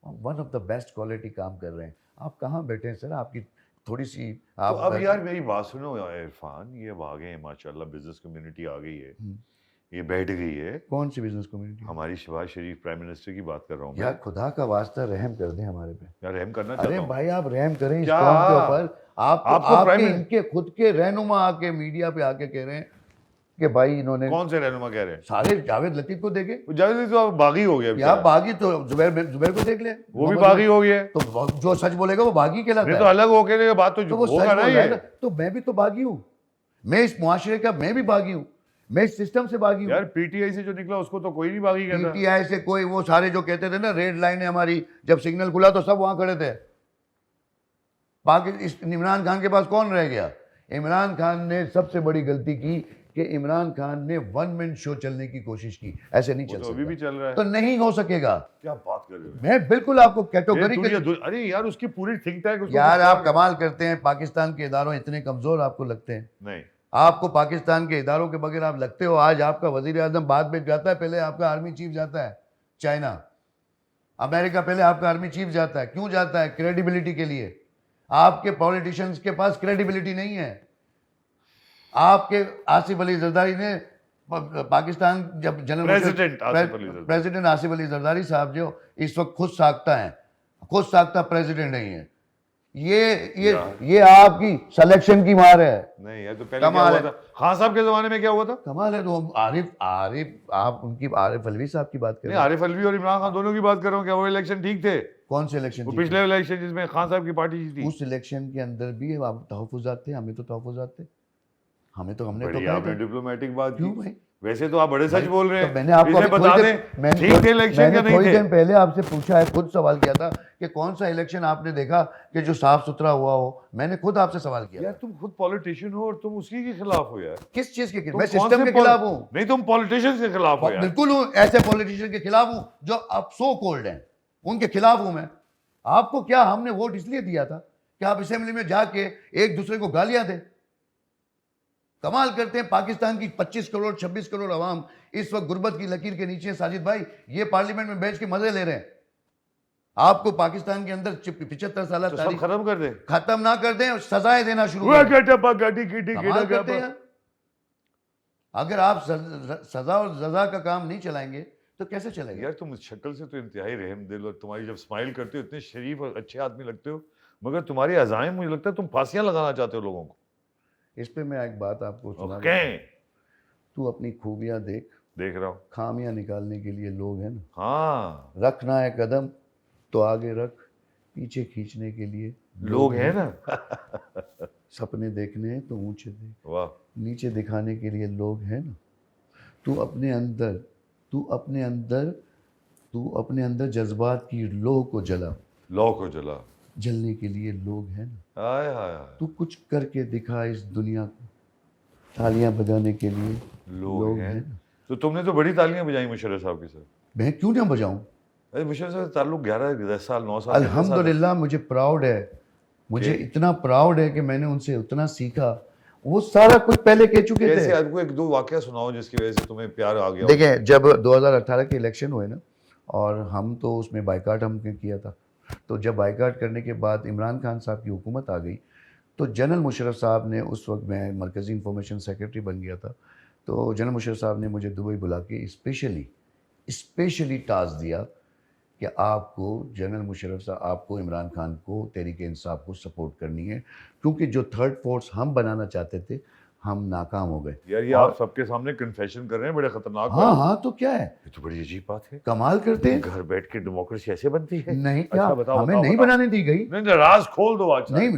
one of the best quality काम कर रहे हैं। आप कहाँ बैठे हैं सर? आपकी थोड़ी सी आप तो अब यार मेरी बात सुनो इरफान, ये अब आ गए हैं माशाल्लाह, बिजनेस कम्युनिटी आ गई है, ये बैठ गई है। कौन सी बिजनेस कम्युनिटी? हमारी शहबाज शरीफ प्राइम मिनिस्टर की बात कर रहा हूँ यार खुदा का वास्ता रहम कर दें हमारे पे। यार रहम करना चाहता अरे हूँ। भाई आप रहम करें इस क्या? कौम के ऊपर। आपको आपके प्राइम- इनके खुद के रहनुमा आके मीडिया पे आके कह रहे हैं कि भाई इन्होंने कौन से रहनुमा कह रहे हैं? सारे जावेद लतीफ को देखे, जावेद तो अब बागी हो गया या बेचारा। बागी तो जुबैर को देख ले, वो भी बागी हो गया है। तो जो सच बोलेगा वो बागी कहलाता नहीं है। तो अलग होके नहीं, बात तो तो वो सच होगा ना बोल रहा है ये। ना, तो मैं भी तो बागी हूँ, मैं इस मुआशरे का मैं भी बागी हूँ, मैं इस सिस्टम से बागी हूँ। यार पीटीआई से जो निकला उसको तो कोई नहीं बागी कहता। पीटीआई से कोई, वो सारे जो कहते थे ना रेड लाइन है हमारी, जब सिग्नल खुला तो सब वहां खड़े थे। इमरान खान के पास कौन रह गया? इमरान खान ने सबसे बड़ी गलती की कि इमरान खान ने वन मैन शो चलने की कोशिश की। ऐसे नहीं चल तो अभी भी सकता, चल रहा है। तो नहीं हो सकेगा। क्या बात कर रहे हो? मैं बिल्कुल आपको कैटेगोरी, अरे यार उसकी पूरी थिंक टैंक उसको यार तो आप कमाल करते हैं, पाकिस्तान के इदारों इतने कमजोर आपको लगते हैं? नहीं, आपको पाकिस्तान के इदारों के बगैर आप लगते हो? आज आपका वजीर आजम बाद में जाता है, पहले आपका आर्मी चीफ जाता है चाइना, अमेरिका पहले आपका आर्मी चीफ जाता है। क्यों जाता है? क्रेडिबिलिटी के लिए। आपके पॉलिटिशियंस के पास क्रेडिबिलिटी नहीं है। आपके आसिफ अली जरदारी ने पाकिस्तान जब प्रेसिडेंट आसिफ अली जरदारी। प्रेसिडेंट आसिफ अली जरदारी साहब जो इस वक्त खुद साख्ता हैं, खुद साख्ता प्रेसिडेंट नहीं है। ये आपकी सिलेक्शन की मार है। नहीं यार, तो पहले क्या हुआ था? खान साहब के जमाने में क्या हुआ था? कमाल है। तो आरिफ आप उनकी आरिफ अलवी साहब की बात कर नहीं, रहे हैं? आरिफ अलवी और इमरान खान दोनों की बात कर रहा हूँ। क्या वो इलेक्शन ठीक थे? कौन से इलेक्शन? वो पिछले इलेक्शन जिसमें खान साहब की पार्टी जीती। उस इलेक्शन के अंदर भी आप तहफ़्फ़ुज़ात थे, हमें तो तहफ़्फ़ुज़ात थे, हमने तो बढ़िया, आपने डिप्लोमेटिक बात क्यों की। भाई? वैसे तो आप बड़े सच बोल रहे हैं। तो मैंने आपको इसे बता दें, ठीक थे इलेक्शन क्या नहीं थोड़ी थे? दिन पहले आपसे पूछा है, खुद सवाल किया था कि कौन सा इलेक्शन आपने देखा कि जो साफ सुथरा हुआ हो। मैंने खुद आपसे सवाल किया। यार तुम खुद पॉलिटिशियन हो और तुम उसी के खिलाफ हो यार। किस चीज के? तुम मैं कौन सिस्टम से के खिलाफ हूँ। नहीं, तुम पॉलिटिशियंस के खिलाफ हो यार। बिल्कुल हूँ, ऐसे पॉलिटिशियन के खिलाफ हूँ जो अब सो कोल्ड हैं, उनके खिलाफ हूँ मैं। आपको क्या, हमने वोट इसलिए दिया था कि आप असेंबली में जाके एक दूसरे को गालियां दें। कमाल करते हैं। पाकिस्तान की 25 करोड़ 26 करोड़ अवाम इस वक्त गुर्बत की लकीर के नीचे। साजिद भाई, ये पार्लियामेंट में बैठ के मजे ले रहे हैं। आपको पाकिस्तान के अंदर 75 साल तो सब खत्म कर दे, खत्म ना कर दें, सजाएं देना शुरू कर दें। कमाल करते हैं। अगर आप सजा और जजा का काम नहीं चलाएंगे तो कैसे चलेगा? यार तुम शक्ल से तो इंतहाई रहमदिल और तुम्हारी जब स्माइल करते हो इतने शरीफ और अच्छे आदमी लगते हो, मगर तुम्हारी अज़ाइम मुझे लगता है तुम फांसियां लगाना चाहते हो लोगों को। इस पे मैं एक बात आपको सुना दूं। ओके, तू अपनी खूबियां देख रहा हूँ। खामियां निकालने के लिए लोग हैं ना। हाँ, रखना है कदम तो आगे रख, पीछे खींचने के लिए लोग हैं ना। सपने देखने हैं तो ऊंचे देख, वाह, नीचे दिखाने के लिए लोग हैं ना। तू अपने अंदर जज्बात की लोह को जला, लौ को जला, जलने के लिए लोग हैं ना। हाय हाय हाय, तू कुछ करके दिखा इस दुनिया को, तालियां बजाने के लिए लोग हैं। हैं ना। तो तुमने तो बड़ी तालियां बजाई मुशर्रफ साहब के साथ। मैं क्यों ना बजाऊं? अरे मुशर्रफ साहब से ताल्लुक 10 साल 9 साल। अल्हम्दुलिल्लाह, मुझे प्राउड है, मुझे इतना प्राउड है कि मैंने उनसे उतना सीखा। वो सारा कुछ पहले कह चुके थे। कैसे? आपको एक दो वाकया सुनाओ जिसकी वजह से तुम्हें प्यार आ गया। देखिए, जब 2018 के इलेक्शन हुए ना, और हम तो उसमें बाइकाट हमने किया था, तो जब बाइकाट करने के बाद इमरान खान साहब की हुकूमत आ गई, तो जनरल मुशर्रफ साहब ने, उस वक्त मैं मरकज़ी इंफॉर्मेशन सेक्रेटरी बन गया था, तो जनरल मुशर्रफ साहब ने मुझे दुबई बुला के स्पेशली टास्क दिया कि आपको, जनरल मुशर्रफ साहब, आपको इमरान खान को, तहरीक इंसाफ को सपोर्ट करनी है, क्योंकि जो थर्ड फोर्स हम बनाना चाहते थे हम नाकाम हो गए। यार ये आप सबके सामने कन्फेशन कर रहे हैं, बड़े खतरनाक। हाँ, तो क्या है? ये तो बड़ी अजीब बात है। कमाल करते हैं। घर बैठ के डेमोक्रेसी ऐसे बनती है? नहीं, क्या अच्छा, बताओ, हमें बताओ, नहीं बताओ। बनाने दी गई? नहीं, राज खोल दो आज। नहीं,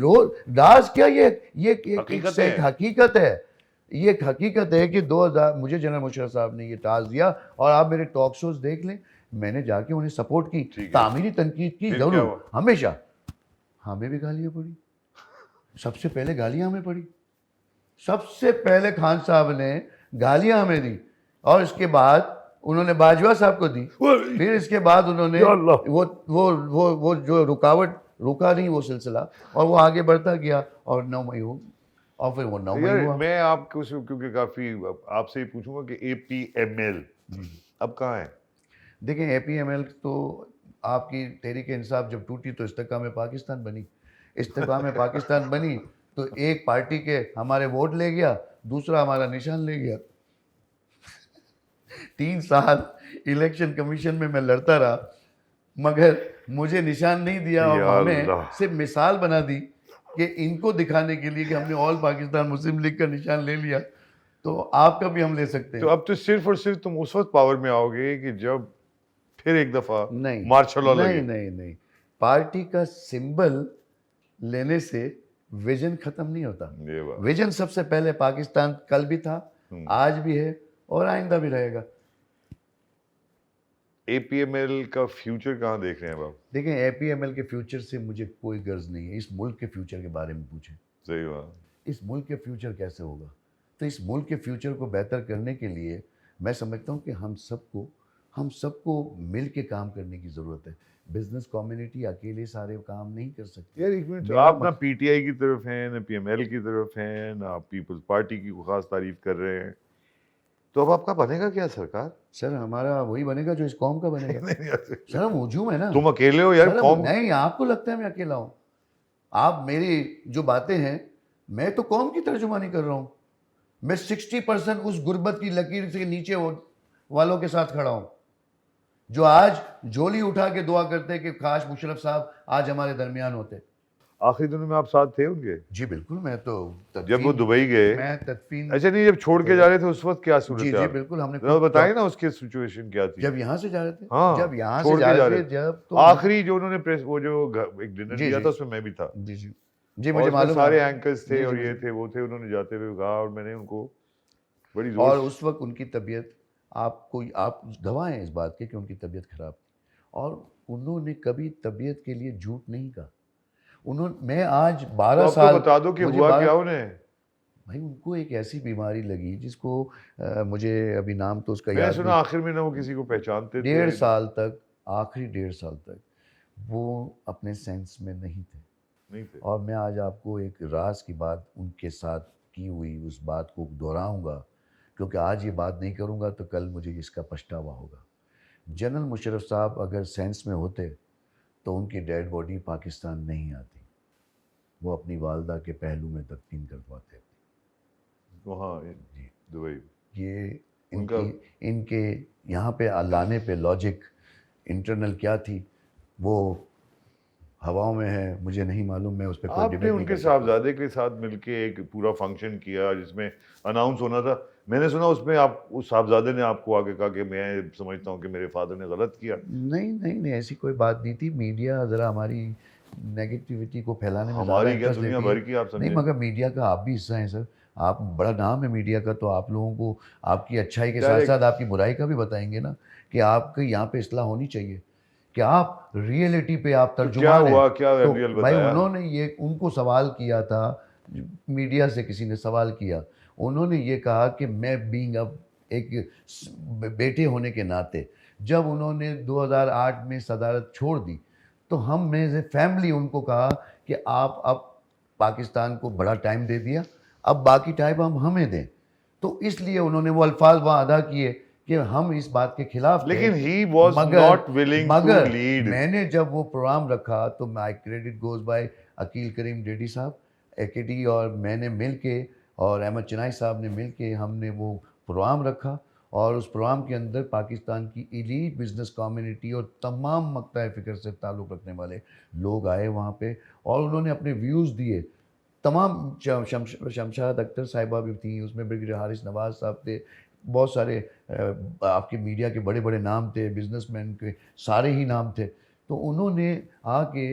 राज क्या, ये हकीकत एक हकीकत है। ये एक हकीकत है कि 2000 मुझे जनरल मुशर्रफ साहब ने ये टास्क दिया, और आप मेरे टॉक शोज देख लें, मैंने जाके उन्हें सपोर्ट की, तामीरी तनकीद की, जरूर, हमेशा। हमें भी गालियां पड़ी, सबसे पहले गालियां हमें पड़ी। सबसे पहले खान साहब ने गालियां हमें दी, और इसके बाद उन्होंने बाजवा साहब को दी। फिर इसके बाद उन्होंने वो जो रुका नहीं वो सिलसिला, और वो आगे बढ़ता गया, और 9 मई हो, और फिर वो 9 मई हुआ। मैं आपको क्योंकि काफी आपसे ही पूछूंगा कि APML अब कहाँ है? देखिए, APML तो आपकी तहरीक इंसाफ जब टूटी तो इस्तेकाम पाकिस्तान बनी। इस्तेकाम पाकिस्तान बनी तो एक पार्टी के हमारे वोट ले गया, दूसरा हमारा निशान ले गया। 3 साल इलेक्शन कमीशन में मैं लड़ता रहा, मगर मुझे निशान नहीं दिया, और हमें सिर्फ मिसाल बना दी कि इनको दिखाने के लिए कि हमने ऑल पाकिस्तान मुस्लिम लीग का निशान ले लिया। तो आपका भी हम ले सकते तो हैं। अब तो सिर्फ और सिर्फ तुम उस वक्त पावर में आओगे कि जब फिर एक दफा नहीं मार्शल लॉ नहीं लगे। नहीं नहीं, पार्टी का सिंबल लेने से विजन खत्म नहीं होता। ये बात। विजन सबसे पहले पाकिस्तान कल भी था, आज भी है और आइंदा भी रहेगा। एपीएमएल का फ्यूचर कहाँ देख रहे हैं अब आप? देखें, एपीएमएल के फ्यूचर से मुझे कोई गर्ज नहीं है। इस मुल्क के फ्यूचर के बारे में पूछें, सही बात। इस मुल्क के फ्यूचर कैसे होगा? तो इस मुल्क के फ्यूचर को बेहतर करने के लिए मैं समझता हूँ कि हम सबको मिल के काम करने की ज़रूरत है। बिजनेस कम्युनिटी अकेले सारे काम नहीं कर सकती। यार एक मिनट, मेरा आप ना पीटीआई की तरफ हैं ना पीएमएल की तरफ हैं ना आप पीपल्स पार्टी की खास तारीफ कर रहे हैं, तो अब आपका बनेगा क्या सरकार? सर, हमारा वही बनेगा जो इस कौम का बनेगा। नहीं यार, सर, हम हजूम है ना। तुम अकेले हो यार, सर, कौम। नहीं, आपको लगता है मैं अकेला हूँ? आप मेरी जो बातें हैं, मैं तो कौम की तर्जुमानी कर रहा हूँ। मैं 60% उस गुर्बत की लकीर से नीचे वालों के साथ खड़ा हूँ, जो आज झोली उठा के दुआ करते कि काश मुशर्रफ साहब आज हमारे दरमियान होते। आखिरी दिनों में आप साथ थे उनके? जी बिल्कुल, मैं तो जब वो दुबई गए? मैं तदफीन। अच्छा नहीं, जब छोड़ के जा रहे थे उस वक्त क्या सूरत जी थी? जी बिल्कुल, हमने जरा बताइए ना उसकी सिचुएशन क्या थी जब यहाँ से जा रहे थे। हाँ, जब यहाँ छोड़ से के जा जा रहे रहे थे, जब तो आखिरी जो उन्होंने प्रेस वो जो एक डिनर जी, दिया जी। था उसमें मैं भी था। जी जी जी, और मुझे उसमें मालूम सारे है। एंकर्स थे जी, और जी, ये जी। थे वो थे, उन्होंने जाते हुए कहा और मैंने उनको बड़ी और जोर उस वक्त उनकी तबीयत, आप गवाह हैं इस बात के कि उनकी तबीयत खराब थी, और उन्होंने कभी तबीयत के लिए झूठ नहीं कहा। मैं आज तो 12 अब तो साल बता दो कि मुझे हुआ 12 क्या उन्हें। भाई, उनको एक ऐसी बीमारी लगी जिसको मुझे अभी नाम तो उसका मैंने याद सुना नहीं। आखिर में ना वो किसी को पहचानते थे। 1.5 साल तक, आखिरी 1.5 साल तक वो अपने सेंस में नहीं थे। नहीं थे। और मैं आज आपको एक राज की बात उनके साथ की हुई उस बात को दोहराऊंगा, क्योंकि आज ये बात नहीं करूंगा तो कल मुझे इसका पछतावा होगा। जनरल मुशर्रफ साहब अगर सेंस में होते तो उनकी डेड बॉडी पाकिस्तान नहीं आती, वो अपनी वालदा के पहलू में दफन करवाते। वहाँ जी, दुबई। ये उनका इनके यहाँ पे लाने पे लॉजिक इंटरनल क्या थी वो हवाओं में है, मुझे नहीं मालूम। मैं उस पर कोई आपने डिबेट नहीं उनके कर सकता। साहबजादे के साथ मिलके एक पूरा फंक्शन किया जिसमें अनाउंस होना था। मैंने सुना उसमें आप उस साहबजादे ने आपको आगे कहा कि मैं समझता हूँ कि मेरे फादर ने गलत किया। नहीं नहीं नहीं, ऐसी कोई बात नहीं थी। मीडिया ज़रा हमारी नेगेटिविटी को फैलाने में ज़्यादा हमारी क्या, इंटरेस्ट दुनिया लेती है। भर की आप नहीं, समझे। मगर मीडिया का आप भी हिस्सा हैं सर। आप, बड़ा नाम है मीडिया का, तो आप लोगों को आपकी अच्छाई के साथ Correct. साथ आपकी बुराई का भी बताएंगे ना, कि आपकी यहाँ पे इस्लाह होनी चाहिए, कि आप रियलिटी पे आप क्या तर्जुमान हैं। हुआ, क्या तो रियल भाई, बताया? उन्होंने ये उनको सवाल किया था, मीडिया से किसी ने सवाल किया, उन्होंने ये कहा कि मैं बीइंग अब एक बेटे होने के नाते, जब उन्होंने 2008 में सदारत छोड़ दी, तो हम में से फैमिली उनको कहा कि आप अब पाकिस्तान को बड़ा टाइम दे दिया, अब बाकी टाइम हम हमें दें। तो इसलिए उन्होंने वो अल्फाज वहाँ अदा किए कि हम इस बात के खिलाफ थे। लेकिन he was not willing to मगर lead. मैंने जब वो प्रोग्राम रखा तो my credit goes by Aqeel Karim Dhedhi साहब, एकेडी, और मैंने मिल के, और अहमद चिनाई साहब ने मिल के, हमने वो प्रोग्राम रखा, और उस प्रोग्राम के अंदर पाकिस्तान की एलीट बिजनेस कम्युनिटी और तमाम मक्ता फ़िक्र से ताल्लुक़ रखने वाले लोग आए वहाँ पे, और उन्होंने अपने व्यूज़ दिए। तमाम शमशाद अख्तर साहिबा भी थी उसमें, ब्रिगेडियर हारिस नवाज़ साहब थे, बहुत सारे आपके मीडिया के बड़े बड़े नाम थे, बिजनेसमैन के सारे ही नाम थे। तो उन्होंने आके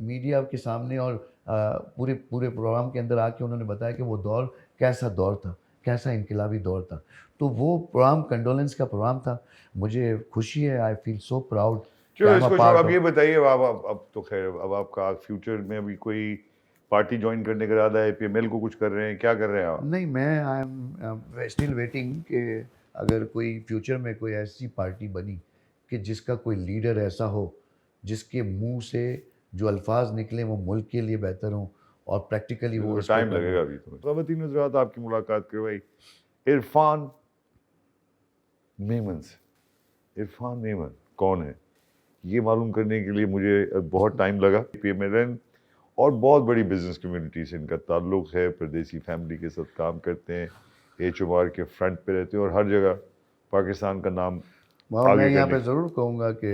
मीडिया के सामने और पूरे प्रोग्राम के अंदर आके उन्होंने बताया कि वो दौर कैसा दौर था, कैसा इनकलाबी दौर था। तो वो प्रोग्राम कंडोलेंस का प्रोग्राम था। मुझे खुशी है, आई फील सो प्राउड। चलो इसको छोड़ो, अब ये बताइए, अब तो खैर अब आपका फ्यूचर में अभी कोई पार्टी ज्वाइन करने का इरादा है, पीएमएल को कुछ कर रहे हैं, क्या कर रहे हैं आप? नहीं, मैं आई एम स्टिल वेटिंग कि अगर कोई फ्यूचर में कोई ऐसी पार्टी बनी कि जिसका कोई लीडर ऐसा हो जिसके मुंह से जो अल्फाज निकले वो मुल्क के लिए बेहतर हों और प्रैक्टिकली वो उसको टाइम कर लगेगा अभी। तो ख़वातीन हज़रात, आपकी मुलाकात करवाई इरफान मेमन से। इरफान मेमन कौन है ये मालूम करने के लिए मुझे बहुत टाइम लगा। पीएमएल और बहुत बड़ी बिजनेस कम्युनिटी से इनका ताल्लुक़ है, परदेसी फैमिली के साथ काम करते हैं, एचएमआर के फ्रंट पे रहते हैं और हर जगह पाकिस्तान का नाम मैं आगे यहाँ करने पे ज़रूर कहूँगा कि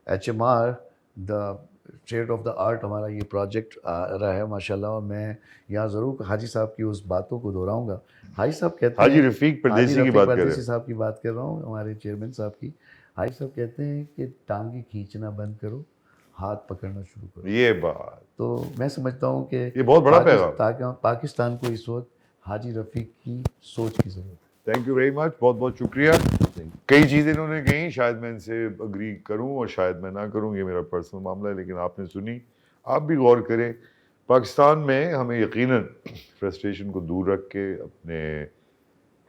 HMR the state of the art हमारा ये प्रोजेक्ट आ रहा है माशाल्लाह। और मैं यहाँ ज़रूर हाजी साहब की उस बातों को दोहराऊंगा। हाजी साहब कहते हाजी हैं, रफीक हाजी परदेसी की रफीक बात कर रहे परदेसी हैं। साहब की बात कर रहा हूँ, हमारे चेयरमैन साहब की। हाजी साहब कहते हैं कि टांगे खींचना बंद करो, हाथ पकड़ना शुरू करो। ये बात, तो मैं समझता हूँ कि ये बहुत बड़ा पैगाम। पाकिस्तान को इस वक्त हाजी रफीक की सोच की ज़रूरत थैंक यू वेरी मच, बहुत बहुत शुक्रिया। है। कई चीज़ें इन्होंने कही, शायद मैं इनसे अग्री करूं और शायद मैं ना करूं, ये मेरा पर्सनल मामला है, लेकिन आपने सुनी, आप भी गौर करें। पाकिस्तान में हमें यकीनन फ्रस्ट्रेशन को दूर रख के, अपने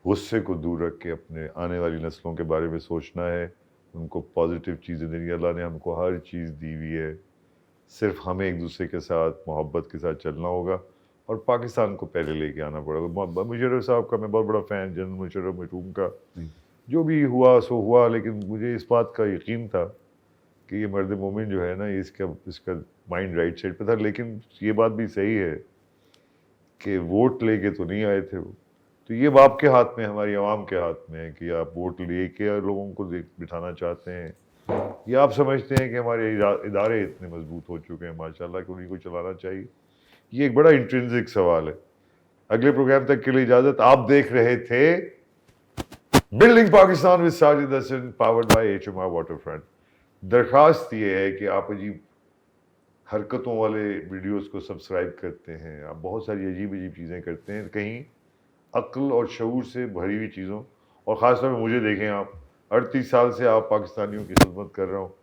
गुस्से को दूर रख के, अपने आने वाली नस्लों के बारे में सोचना है, उनको पॉजिटिव चीज़ें देनी है। अल्लाह ने हमको हर चीज़ दी हुई है, सिर्फ हमें एक दूसरे के साथ मोहब्बत के साथ चलना होगा और पाकिस्तान को पहले लेके आना पड़ेगा। मुशर्रफ साहब का मैं बहुत बड़ा फ़ैन, जनरल मुशर्रफ मशहूम का, जो भी हुआ सो हुआ, लेकिन मुझे इस बात का यकीन था कि ये मर्द मोमिन जो है ना, इसका माइंड राइट साइड पे था। लेकिन ये बात भी सही है कि वोट लेके तो नहीं आए थे वो, तो ये आपके हाथ में, हमारी आवाम के हाथ में है कि आप वोट लेके लोगों को बिठाना चाहते हैं, या आप समझते हैं कि हमारे इदारे इतने मजबूत हो चुके हैं माशाल्लाह कि उन्हीं को चलाना चाहिए। ये एक बड़ा इंट्रिंसिक सवाल है। अगले प्रोग्राम तक के लिए इजाजत। आप देख रहे थे building Pakistan with Sajid Hasan, powered by HMR waterfront. दरखास्त ये है कि आप अजीब हरकतों वाले वीडियोस को सब्सक्राइब करते हैं, आप बहुत सारी अजीब अजीब चीज़ें करते हैं, कहीं अक्ल और शऊर से भरी हुई चीज़ों, और ख़ासतौर पर मुझे देखें, आप 38 साल से आप पाकिस्तानियों की खिदमत कर रहा हूँ,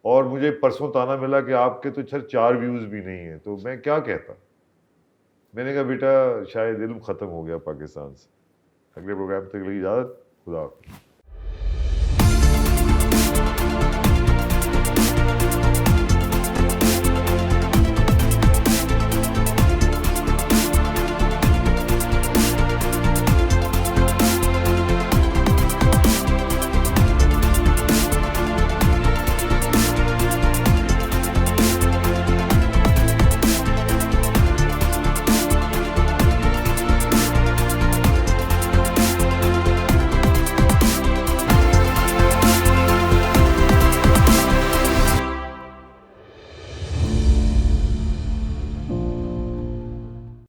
और मुझे परसों ताना मिला कि आपके तो सर 4 व्यूज़ भी नहीं है, तो मैं क्या कहता। मैंने कहा बेटा शायद इल्म ख़त्म हो गया पाकिस्तान से। अगले प्रोग्राम तक के लिए इजाज़त, खुदा हाफ़िज़।